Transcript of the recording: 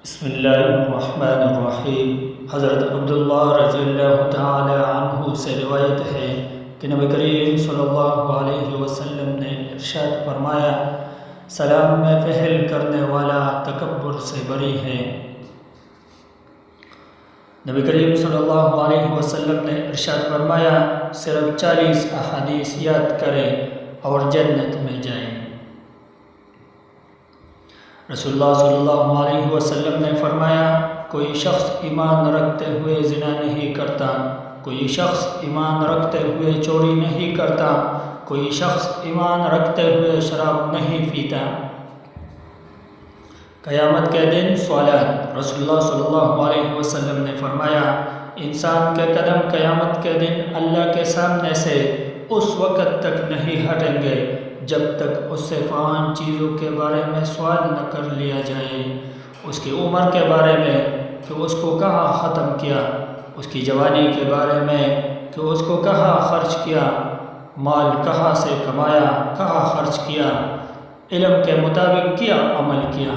بسم اللہ الرحمن الرحیم۔ حضرت عبداللہ رضی اللہ تعالی عنہ سے روایت ہے کہ نبی کریم صلی اللہ علیہ وسلم نے ارشاد فرمایا، سلام میں پہل کرنے والا تکبر سے بری ہے۔ نبی کریم صلی اللہ علیہ وسلم نے ارشاد فرمایا، صرف 40 احادیث یاد کریں اور جنت میں جائیں۔ رسول اللہ صلی اللہ علیہ وسلم نے فرمایا، کوئی شخص ایمان رکھتے ہوئے زنا نہیں کرتا، کوئی شخص ایمان رکھتے ہوئے چوری نہیں کرتا، کوئی شخص ایمان رکھتے ہوئے شراب نہیں پیتا۔ قیامت کے دن سوالات۔ رسول اللہ صلی اللہ علیہ وسلم نے فرمایا، انسان کے قدم قیامت کے دن اللہ کے سامنے سے اس وقت تک نہیں ہٹیں گے جب تک اس سے 5 چیزوں کے بارے میں سوال نہ کر لیا جائے۔ اس کی عمر کے بارے میں کہ اس کو کہاں ختم کیا، اس کی جوانی کے بارے میں کہ اس کو کہاں خرچ کیا، مال کہاں سے کمایا، کہاں خرچ کیا، علم کے مطابق کیا عمل کیا۔